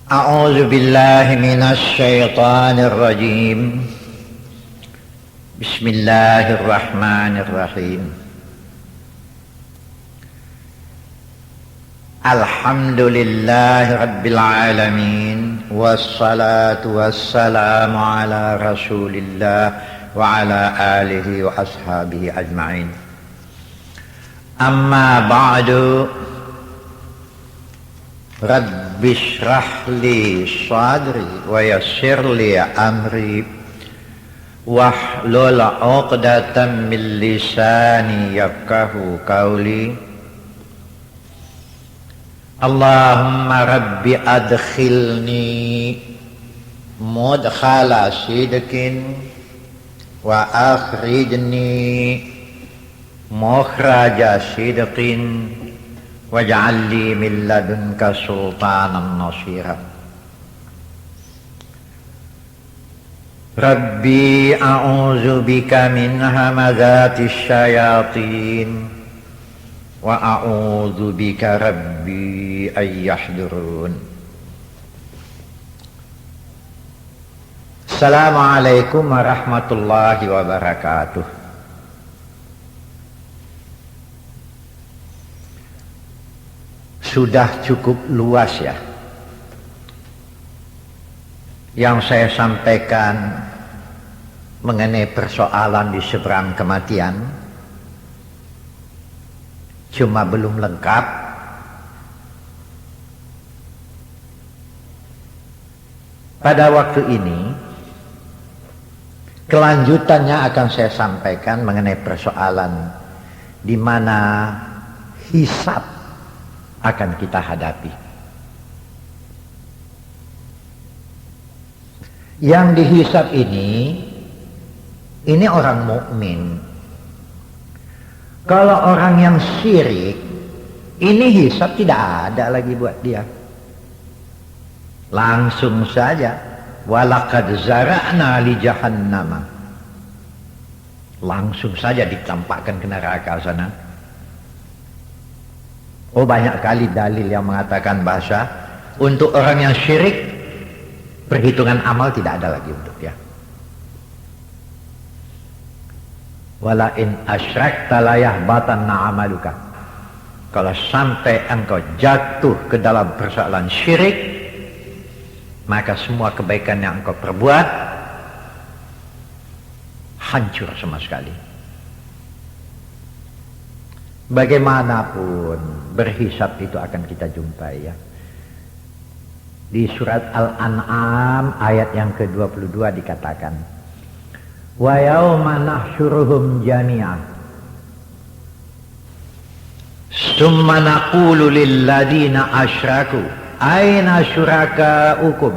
أعوذ بالله من الشيطان الرجيم. بسم الله الرحمن الرحيم. الحمد لله رب العالمين، والصلاة والسلام على رسول الله وعلى آله وأصحابه أجمعين. أما بعد، Rabbi shrah li sadri wa yassir li amri wahlul 'uqdatam min lisani yafqahu qawli. Allahumma rabbi adkhilni mudkhala sidqin wa akhrijni mukhraja sidqin waj'al li min ladunka sultanan nasira. Rabbi a'udzu bika min hamazatis syayatin wa a'udzu bika rabbi ay yahdurun. Assalamualaikum warahmatullahi wabarakatuh. Sudah cukup luas ya yang saya sampaikan mengenai persoalan di seberang kematian. Cuma belum lengkap. Pada waktu ini kelanjutannya akan saya sampaikan mengenai persoalan di mana hisab akan kita hadapi. Yang dihisab ini orang mukmin. Kalau orang yang syirik, ini hisab tidak ada lagi buat dia. Langsung saja, walaqad zara'na li jahannama. Langsung saja ditampakkan ke neraka sana. Oh, banyak kali dalil yang mengatakan bahasa untuk orang yang syirik, perhitungan amal tidak ada lagi untuk dia. Wala in asyrakta la yahbatanna amaluka. Kalau sampai engkau jatuh ke dalam persoalan syirik, maka semua kebaikan yang engkau perbuat hancur sama sekali. Bagaimanapun berhisab itu akan kita jumpai ya. Di surat Al-An'am ayat yang ke-22 dikatakan, wa yauma nahsyuruhum jami'an summa naqulu lil ladina asyraku aina syurakaukum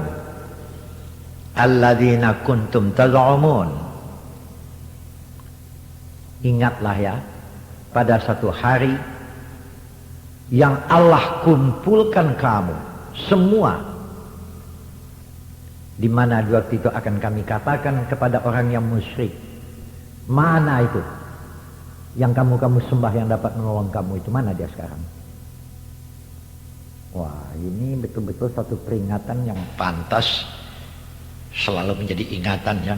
alladina kuntum taz'umun. Ingatlah ya, pada satu hari yang Allah kumpulkan kamu semua, di mana di waktu itu akan kami katakan kepada orang yang musyrik, mana itu yang kamu sembah yang dapat menolong kamu itu, mana dia sekarang? Wah, ini betul-betul satu peringatan yang pantas selalu menjadi ingatan ya.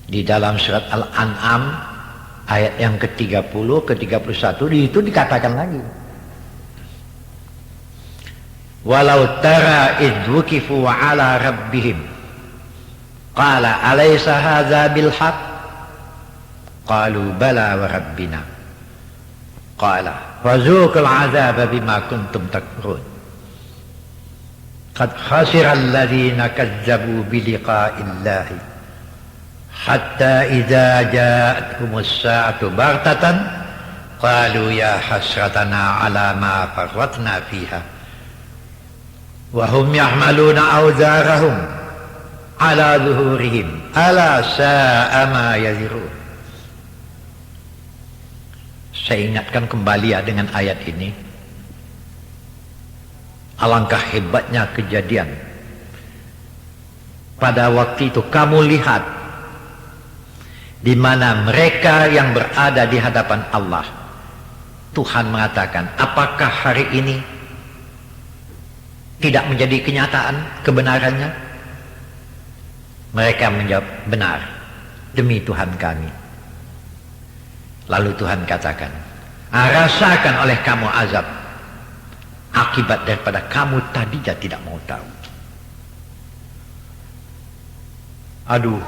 Di dalam surat Al-An'am ayat yang ke-30, ke-31 itu dikatakan lagi, walau tara idh wukifu ala rabbihim qala alaysa hadza bil haqq qalu bala wa rabbina qala fazuqul azaba bima kuntum takfurun qad khasira alladhina kazzabu bi liqa'illahi hatta idza ja'atkumus sa'atu baghtatan qalu ya hasratana ala ma farratna fiha wa hum yahmaluna awzarahum ala zuhurihim ala sa'a ma yazirun. Saya ingatkan kembali ya dengan ayat ini. Alangkah hebatnya kejadian pada waktu itu. Kamu lihat di mana mereka yang berada di hadapan Allah Tuhan mengatakan, apakah hari ini tidak menjadi kenyataan kebenarannya? Mereka menjawab, benar, demi Tuhan kami. Lalu Tuhan katakan, rasakan oleh kamu azab akibat daripada kamu tadinya tidak mau tahu. Aduh,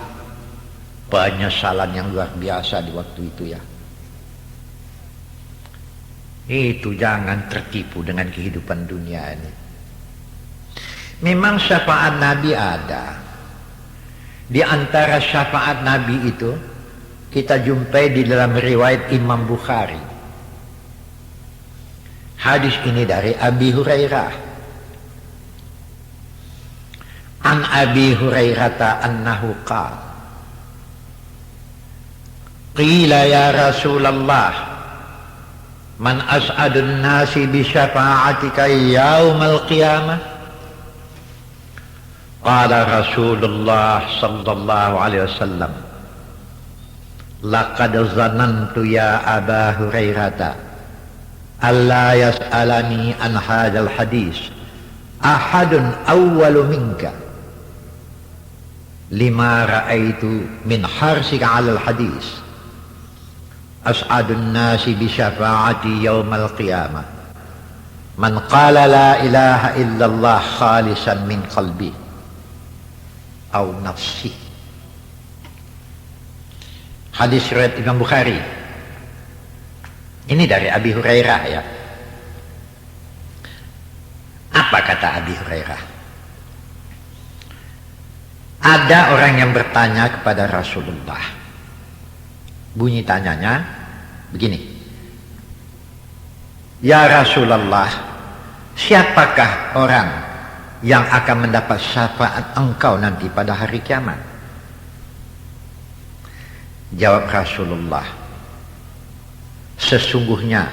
penyesalan yang luar biasa di waktu itu ya. Itu jangan tertipu dengan kehidupan dunia ini. Memang syafaat Nabi ada. Di antara syafaat Nabi itu kita jumpai di dalam riwayat Imam Bukhari. Hadis ini dari Abi Hurairah. An Abi Hurairah annahu qala qila ya Rasulullah man as'adun nasi bi syafa'atika yaumal qiyamah. Qala Rasulullah sallallahu alaihi wasallam laqad zanantu ya Aba Hurairah alla yas'alani an hadzal hadis ahadun awwalu minka lima ra'aitu min harsika 'alal hadis as'adun nasi bi syafa'ati yaumal qiyamah man qala la ilaha illallah khalisan min qalbi au nafsi. Hadis riwayat Imam Bukhari. Ini dari Abi Hurairah ya. Apa kata Abi Hurairah? Ada orang yang bertanya kepada Rasulullah. Bunyi tanyanya begini. Ya Rasulullah, siapakah orang yang akan mendapat syafaat engkau nanti pada hari kiamat? Jawab Rasulullah, sesungguhnya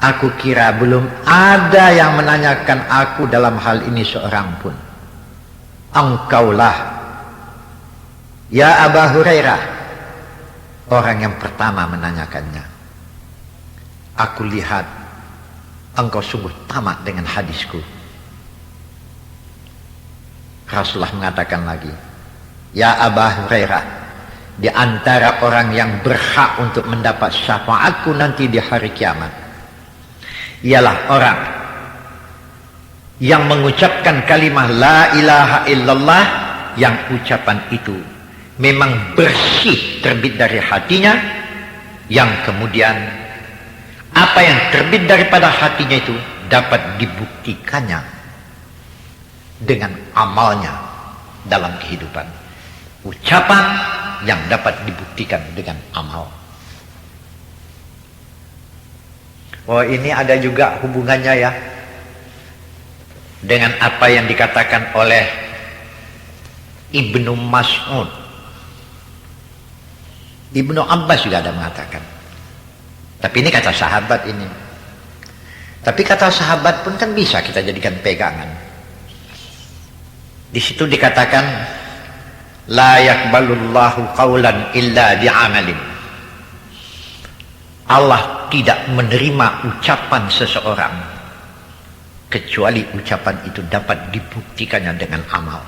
aku kira belum ada yang menanyakan aku dalam hal ini seorang pun. Engkaulah ya Aba Hurairah orang yang pertama menanyakannya. Aku lihat engkau sungguh tamak dengan hadisku. Rasulullah mengatakan lagi, ya Aba Hurairah, di antara orang yang berhak untuk mendapat syafaatku nanti di hari kiamat ialah orang yang mengucapkan kalimah la ilaha illallah, yang ucapan itu memang bersih terbit dari hatinya, yang kemudian apa yang terbit daripada hatinya itu dapat dibuktikannya dengan amalnya dalam kehidupan. Ucapan yang dapat dibuktikan dengan amal. Oh, ini ada juga hubungannya ya dengan apa yang dikatakan oleh Ibnu Mas'ud. Ibnu Abbas juga ada mengatakan. Tapi ini kata sahabat ini. Tapi kata sahabat pun kan bisa kita jadikan pegangan. Di situ dikatakan la yaqbalullahu qawlan illa bi'amalin. Allah tidak menerima ucapan seseorang kecuali ucapan itu dapat dibuktikannya dengan amal.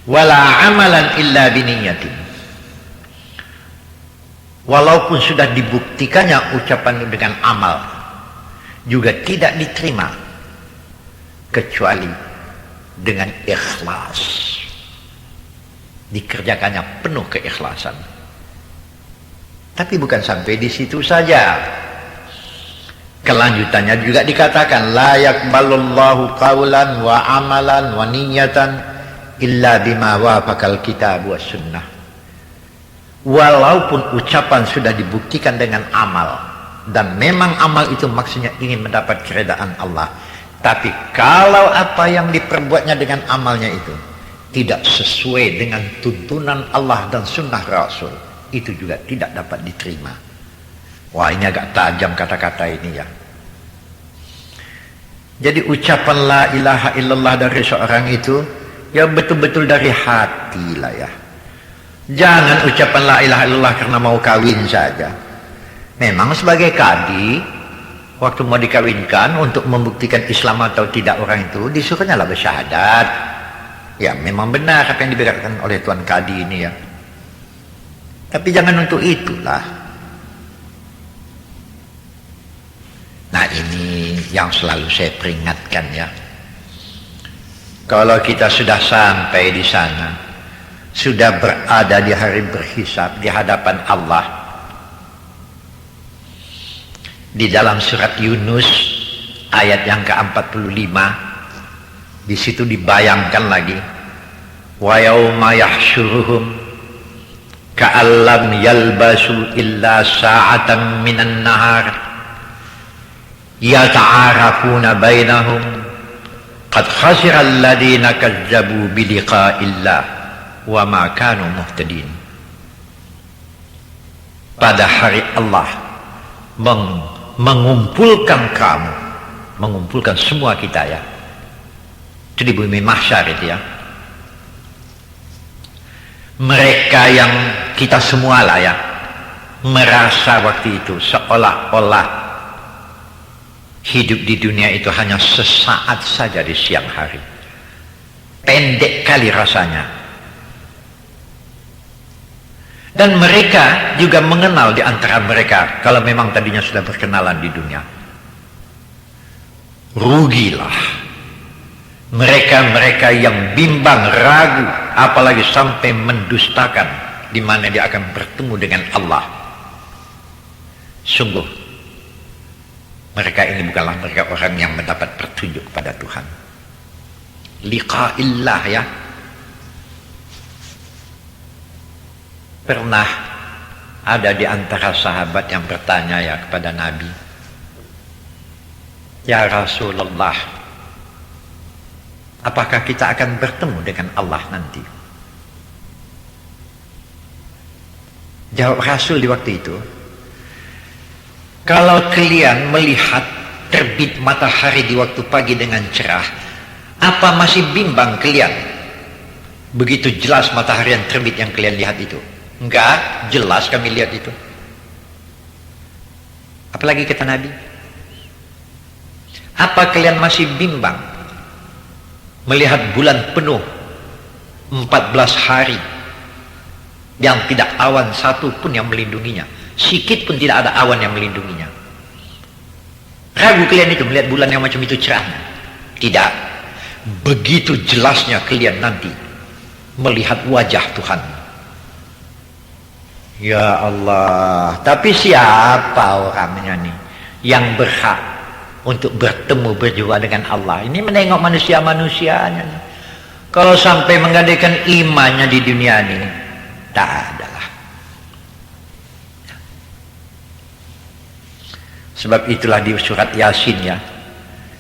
Wala amalan illa biniyatin. Walaupun sudah dibuktikannya ucapan dengan amal, juga tidak diterima kecuali dengan ikhlas. Dikerjakannya penuh keikhlasan. Tapi bukan sampai di situ saja. Kelanjutannya juga dikatakan la yaqbalullahu qawlan wa amalan wa niyatan illa bima wafaqal kitab was sunnah. Walaupun ucapan sudah dibuktikan dengan amal, dan memang amal itu maksudnya ingin mendapat keridaan Allah, tapi kalau apa yang diperbuatnya dengan amalnya itu tidak sesuai dengan tuntunan Allah dan sunnah Rasul, itu juga tidak dapat diterima. Wah, ini agak tajam kata-kata ini ya. Jadi ucapan la ilaha illallah dari seorang itu ya betul-betul dari hati lah ya. Jangan ucapan la ilaha illallah karena mau kawin saja. Memang sebagai kadi, waktu mau dikawinkan untuk membuktikan Islam atau tidak orang itu, disuruhnya lah bersyahadat. Ya memang benar apa yang diberikan oleh Tuan Kadi ini ya. Tapi jangan untuk itulah. Nah ini yang selalu saya peringatkan ya. Kalau kita sudah sampai di sana, sudah berada di hari berhisab di hadapan Allah, di dalam surat Yunus ayat yang ke-45, di situ dibayangkan lagi, wa yauma yahsyuruhum ka'allam yalbasu illa sa'atan minan nahar yata'arafuna bainahum qad khasira alladhina kazzabu biliqa'illah wa ma kanu muhtadin. Pada hari Allah mengumpulkan kamu, mengumpulkan semua kita ya, itu di bumi mahsyar itu ya, mereka yang kita semua lah ya, merasa waktu itu seolah-olah hidup di dunia itu hanya sesaat saja di siang hari, pendek kali rasanya. Dan mereka juga mengenal di antara mereka, kalau memang tadinya sudah berkenalan di dunia, rugilah mereka-mereka yang bimbang, ragu, apalagi sampai mendustakan di mana dia akan bertemu dengan Allah. Sungguh mereka ini bukanlah mereka orang yang mendapat petunjuk pada Tuhan. Liqa'illah ya. Pernah ada di antara sahabat yang bertanya ya kepada Nabi, ya Rasulullah, apakah kita akan bertemu dengan Allah nanti? Jawab Rasul di waktu itu, kalau kalian melihat terbit matahari di waktu pagi dengan cerah, apa masih bimbang kalian? Begitu jelas matahari yang terbit yang kalian lihat itu. Enggak, jelas kami lihat itu. Apalagi kata Nabi, apa kalian masih bimbang melihat bulan penuh 14 hari yang tidak awan satu pun yang melindunginya, sikit pun tidak ada awan yang melindunginya? Ragu kalian itu melihat bulan yang macam itu cerahnya? Tidak. Begitu jelasnya kalian nanti melihat wajah Tuhan. Ya Allah, tapi siapa orangnya nih yang berhak untuk bertemu berjumpa dengan Allah? Ini menengok manusia-manusianya nih. Kalau sampai menggadaikan imannya di dunia ini, tak adalah. Sebab itulah di surat Yasin ya,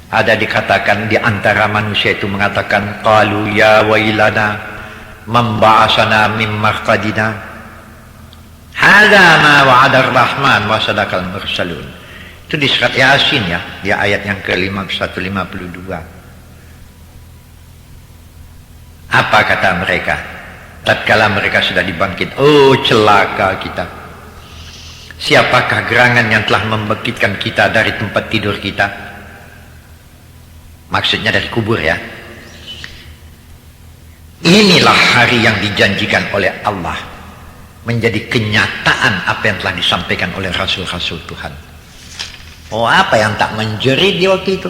ada dikatakan di antara manusia itu mengatakan, qalu ya wailana memba'asana min marqadina hadza ma wa'ada ar-rahman wa sadaqal mursalun. Itu di surat Yasin ya, di ayat yang ke-152. Apa kata mereka tatkala mereka sudah dibangkit? Oh celaka kita. Siapakah gerangan yang telah membangkitkan kita dari tempat tidur kita? Maksudnya dari kubur ya. Inilah hari yang dijanjikan oleh Allah, menjadi kenyataan apa yang telah disampaikan oleh Rasul-Rasul Tuhan. Oh, apa yang tak menjerit di waktu itu?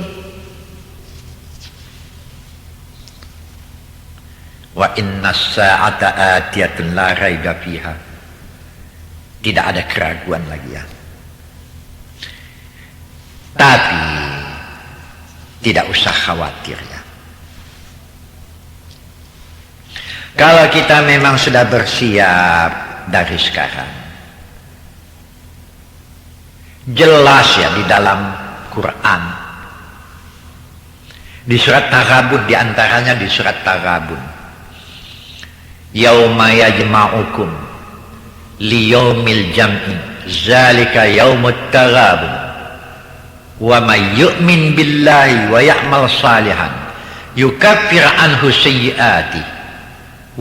Wa inna sa'ata atiyatun la raiba fiha. Tidak ada keraguan lagi ya. Tapi tidak usah khawatir ya. Kalau kita memang sudah bersiap dari sekarang, jelas ya di dalam Quran, di surat Taghabun, di antaranya di surat Taghabun, yauma yajma'ukum liyaumil jam'i zalika yaumut taghabun wa may yu'min billahi wa ya'mal salihan yukaffir anhu sayyi'ati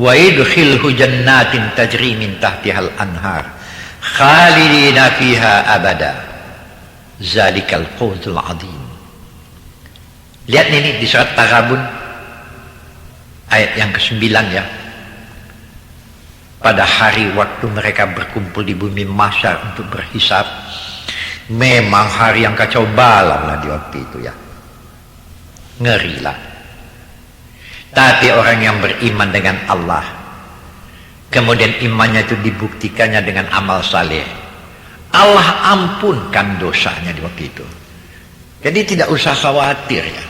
wa yudkhilhu jannatin tajri min tahtihal anhar khalidina fiha abada zalikal fawzul azim. Lihat ini di surat Taghabun ayat yang ke-9 ya. Pada hari waktu mereka berkumpul di bumi mahsyar untuk berhisab, memang hari yang kacau balau lah di waktu itu ya. Ngeri lah. Tapi orang yang beriman dengan Allah, kemudian imannya itu dibuktikannya dengan amal saleh, Allah ampunkan dosanya di waktu itu. Jadi tidak usah khawatir ya.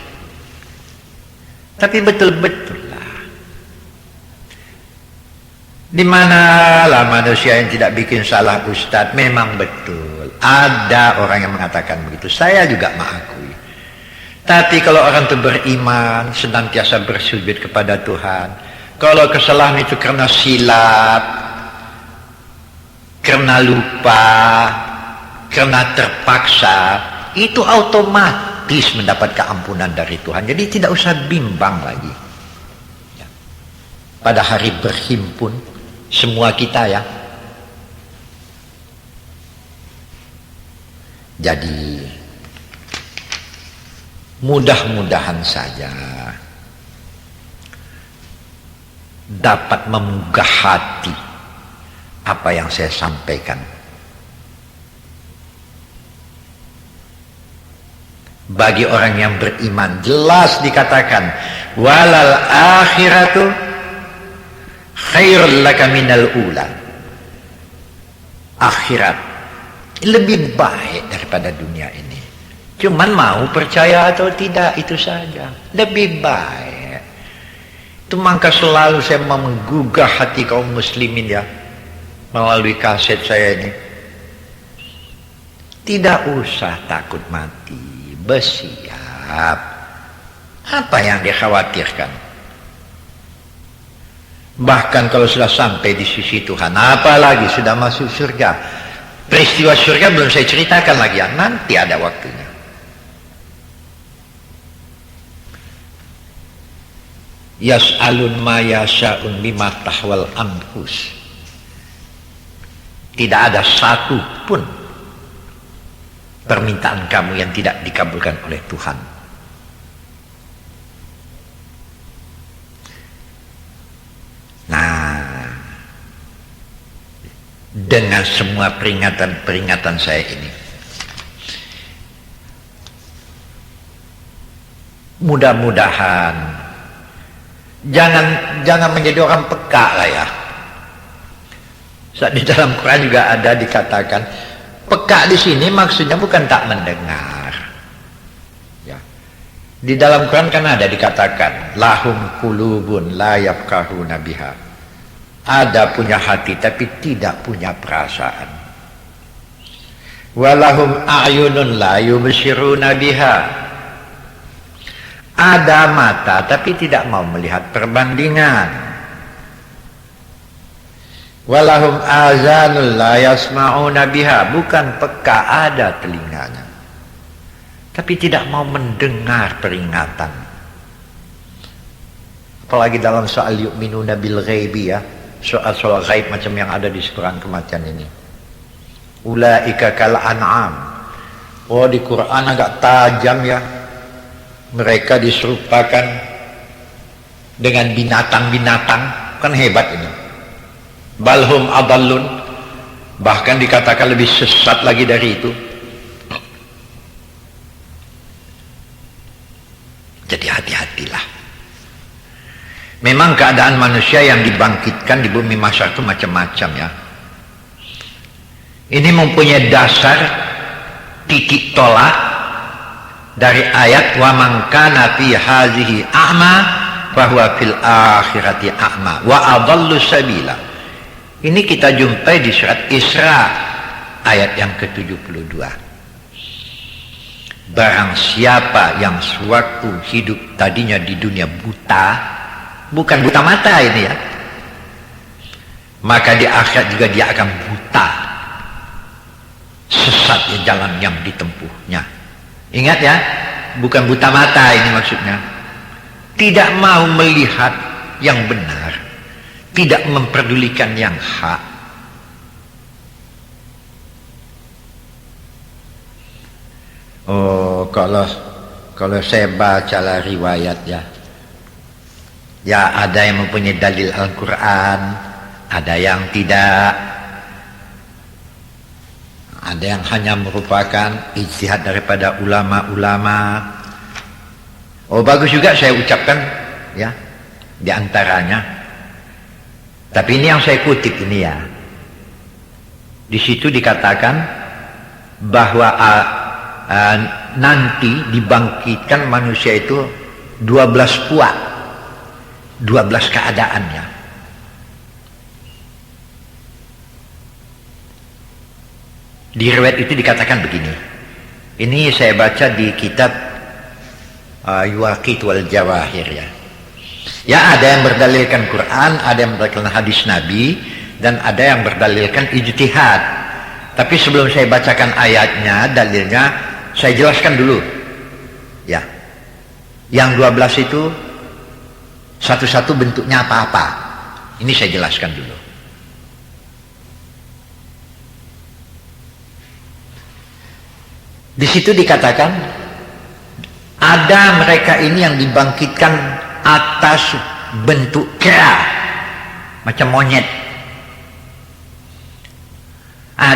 Tapi betul-betul lah, di manalah manusia yang tidak bikin salah Ustadz. Memang betul ada orang yang mengatakan begitu, saya juga mengakui. Tapi kalau orang itu beriman, senantiasa bersujud kepada Tuhan, kalau kesalahan itu karena silap, karena lupa, karena terpaksa, itu otomatis mendapat keampunan dari Tuhan. Jadi tidak usah bimbang lagi. Pada hari berhimpun semua kita ya. Jadi mudah-mudahan saja dapat menggugah hati apa yang saya sampaikan. Bagi orang yang beriman jelas dikatakan walal akhiratu khairul laka minal ula. Akhirat lebih baik daripada dunia ini. Cuman mau percaya atau tidak itu saja. Lebih baik. Itu maka selalu saya menggugah hati kaum muslimin ya, melalui kaset saya ini. Tidak usah takut mati, bersiap. Apa yang dikhawatirkan? Bahkan kalau sudah sampai di sisi Tuhan, apalagi sudah masuk surga. Peristiwa surga belum saya ceritakan lagi ya, nanti ada waktunya. Yas'alun ma yasha'un bima tahwal anfus. Tidak ada satu pun permintaan kamu yang tidak dikabulkan oleh Tuhan. Nah, dengan semua peringatan-peringatan saya ini, mudah-mudahan jangan menjadi orang peka lah ya. Saat di dalam Quran juga ada dikatakan peka di sini maksudnya bukan tak mendengar. Ya. Di dalam Quran kan ada dikatakan lahum qulubun la yafqahuna biha. Ada punya hati tapi tidak punya perasaan. Walahum a'yunun la yubsiruna biha. Ada mata tapi tidak mau melihat perbandingan. Walahum azanul la yasma'una biha. Bukan peka, ada telinganya tapi tidak mau mendengar peringatan. Apalagi dalam soal yu'minuna bil ghaibi ya, soal gaib macam yang ada di Quran kematian ini. Ulaika kal an'am. Oh, di Quran agak tajam ya. Mereka diserupakan dengan binatang-binatang, kan hebat ini. Balhum adallun, bahkan dikatakan lebih sesat lagi dari itu. Jadi hati-hatilah. Memang keadaan manusia yang dibangkitkan di bumi mahsyar itu macam-macam ya. Ini mempunyai dasar titik tolak dari ayat wa man kana fi hazihi a'ma fa huwa fil akhirati a'ma wa adallu sabila. Ini kita jumpai di surat Isra ayat yang ke-72. Barang siapa yang sewaktu hidup tadinya di dunia buta, bukan buta mata ini ya, maka di akhirat juga dia akan buta, sesat ya jalan yang ditempuhnya. Ingat ya, bukan buta mata ini maksudnya. Tidak mau melihat yang benar, tidak memperdulikan yang hak. Oh, kalau saya baca lah riwayat ya. Ya ada yang mempunyai dalil Al-Quran, ada yang tidak. Ada yang hanya merupakan ijtihad daripada ulama-ulama. Oh bagus juga saya ucapkan ya di antaranya. Tapi ini yang saya kutip ini ya. Di situ dikatakan bahwa nanti dibangkitkan manusia itu 12 puak, 12 keadaannya. Di riwayat itu dikatakan begini. Ini saya baca di kitab Yuwaqit wal Jawahir ya. Ya ada yang berdalilkan Quran, ada yang berdalilkan hadis Nabi, dan ada yang berdalilkan ijtihad. Tapi sebelum saya bacakan ayatnya, dalilnya, saya jelaskan dulu. Ya. Yang 12 itu satu-satu bentuknya apa-apa. Ini saya jelaskan dulu. Di situ dikatakan ada mereka ini yang dibangkitkan atas bentuk kera macam monyet.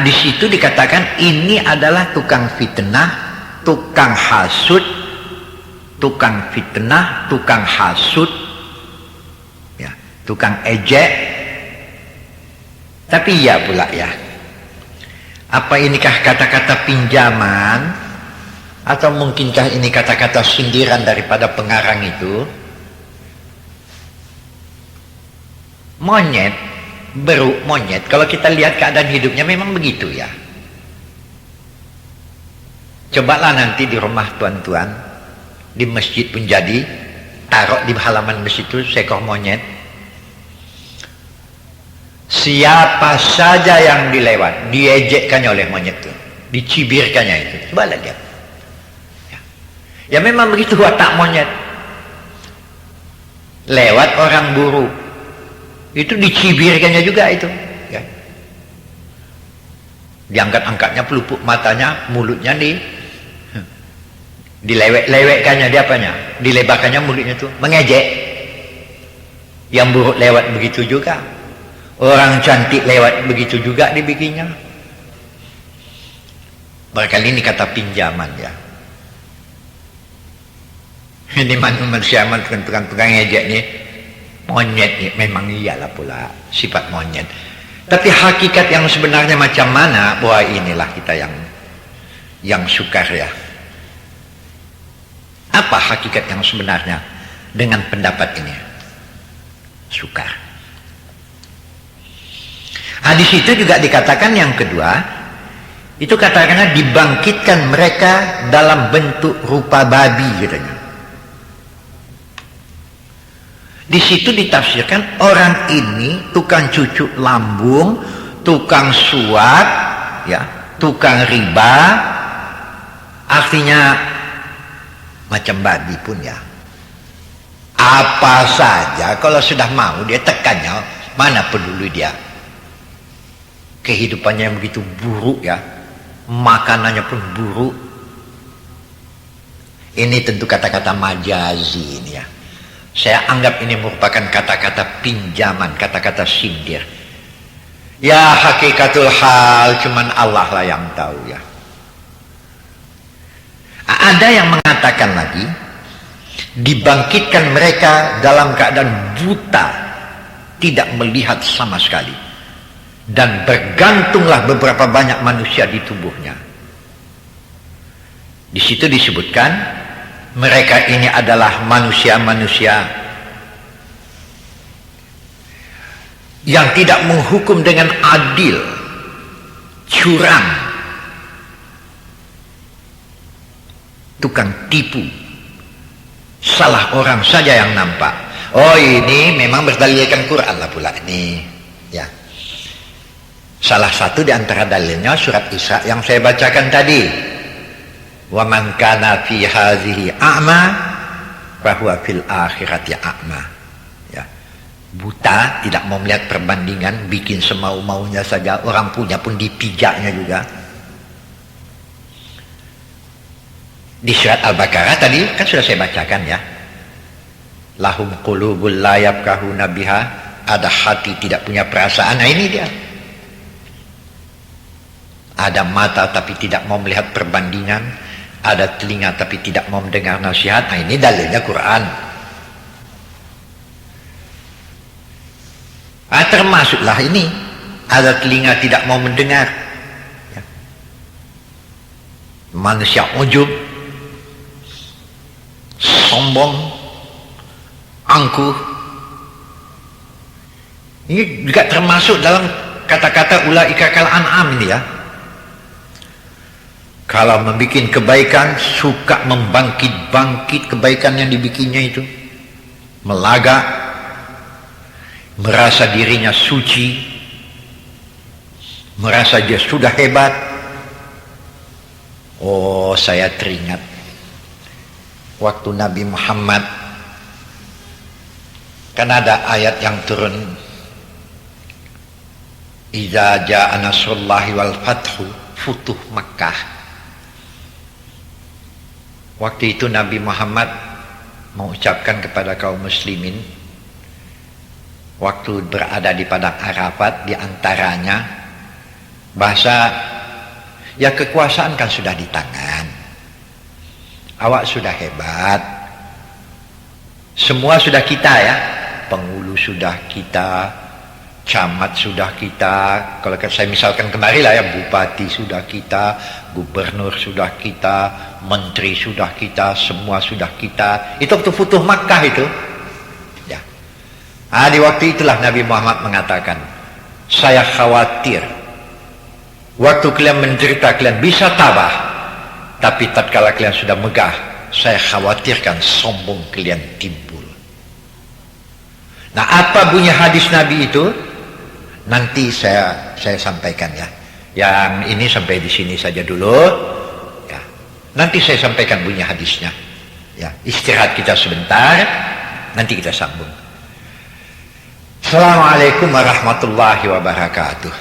Di situ dikatakan ini adalah tukang fitnah, tukang hasud, tukang fitnah, tukang hasud, ya, tukang ejek. Tapi ya pula ya. Apa inikah kata-kata pinjaman atau mungkinkah ini kata-kata sindiran daripada pengarang itu? Monyet, beruk monyet, kalau kita lihat keadaan hidupnya memang begitu ya. Cobalah nanti di rumah tuan-tuan, di masjid pun jadi, taruh di halaman masjid itu seekor monyet. Siapa saja yang dilewat, diejekkannya oleh monyet itu, dicibirkannya itu. Coba lihat. Ya memang begitu watak monyet. Lewat orang buruk, itu dicibirkannya juga itu. Ya. Diangkat-angkatnya pelupuk matanya, mulutnya dilewek-lewekkannya, diapanya? Dilebarkannya mulutnya itu, mengejek. Yang buruk lewat begitu juga. Orang cantik lewat begitu juga dibikinnya. Barangkali ini kata pinjaman ya. Ini manusia tukang ngejek nih. Monyet nih, memang iyalah pula sifat monyet. Tapi hakikat yang sebenarnya macam mana? Wah inilah kita yang sukar ya. Apa hakikat yang sebenarnya dengan pendapat ini? Sukar. Di situ juga dikatakan yang kedua, itu katakanlah dibangkitkan mereka dalam bentuk rupa babi katanya. Di situ ditafsirkan orang ini tukang cucuk lambung, tukang suap, ya, tukang riba, artinya macam babi pun ya. Apa saja kalau sudah mau dia tekannya, mana peduli dia. Kehidupannya yang begitu buruk ya, makanannya pun buruk. Ini tentu kata-kata majazi ini ya. Saya anggap ini merupakan kata-kata pinjaman, kata-kata sindir. Ya hakikatul hal cuman Allah lah yang tahu ya. Ada yang mengatakan lagi, dibangkitkan mereka dalam keadaan buta, tidak melihat sama sekali. Dan bergantunglah beberapa banyak manusia di tubuhnya. Di situ disebutkan mereka ini adalah manusia-manusia yang tidak menghukum dengan adil, curang, tukang tipu, salah orang saja yang nampak. Oh ini memang berdalilkan Quran lah pula ini ya. Salah satu di antara dalilnya surat Isra yang saya bacakan tadi. Wa man kana fi hadhihi a'ma fa huwa fil akhirati a'ma. Ya. Buta, tidak mau melihat perbandingan, bikin semau-maunya saja, orang punya pun dipijaknya juga. Di surat Al-Baqarah tadi kan sudah saya bacakan ya. Lahum qulubul la yafqahuna biha, ada hati tidak punya perasaan. Nah ini dia. Ada mata tapi tidak mau melihat perbandingan, ada telinga tapi tidak mau mendengar nasihat. Nah ini dalilnya Quran. Termasuklah ini, ada telinga tidak mau mendengar ya. Manusia ujub, sombong, angkuh. Ini juga termasuk dalam kata-kata ulaika kal an'am ini ya. Kalau membuat kebaikan, suka membangkit-bangkit kebaikan yang dibikinnya itu, melagak, merasa dirinya suci, merasa dia sudah hebat. Oh, saya teringat waktu Nabi Muhammad, kan ada ayat yang turun, Iza ja'a nasrullahi wal fathu, futuh Makkah. Waktu itu Nabi Muhammad mengucapkan kepada kaum muslimin, waktu berada di padang Arafat, di antaranya bahasa, ya kekuasaan kan sudah di tangan, awak sudah hebat, semua sudah kita ya, penghulu sudah kita, camat sudah kita, kalau saya misalkan kemari lah ya, bupati sudah kita, gubernur sudah kita, menteri sudah kita, semua sudah kita. Itu waktu Futuh Makkah itu ya. Di waktu itulah Nabi Muhammad mengatakan, saya khawatir waktu kalian menderita kalian bisa tabah, tapi tatkala kalian sudah megah, saya khawatirkan sombong kalian timbul. Nah, apa bunyi hadis Nabi itu? Nanti saya sampaikan ya. Yang ini sampai di sini saja dulu. Ya. Nanti saya sampaikan bunyi hadisnya. Ya, istirahat kita sebentar. Nanti kita sambung. Assalamualaikum warahmatullahi wabarakatuh.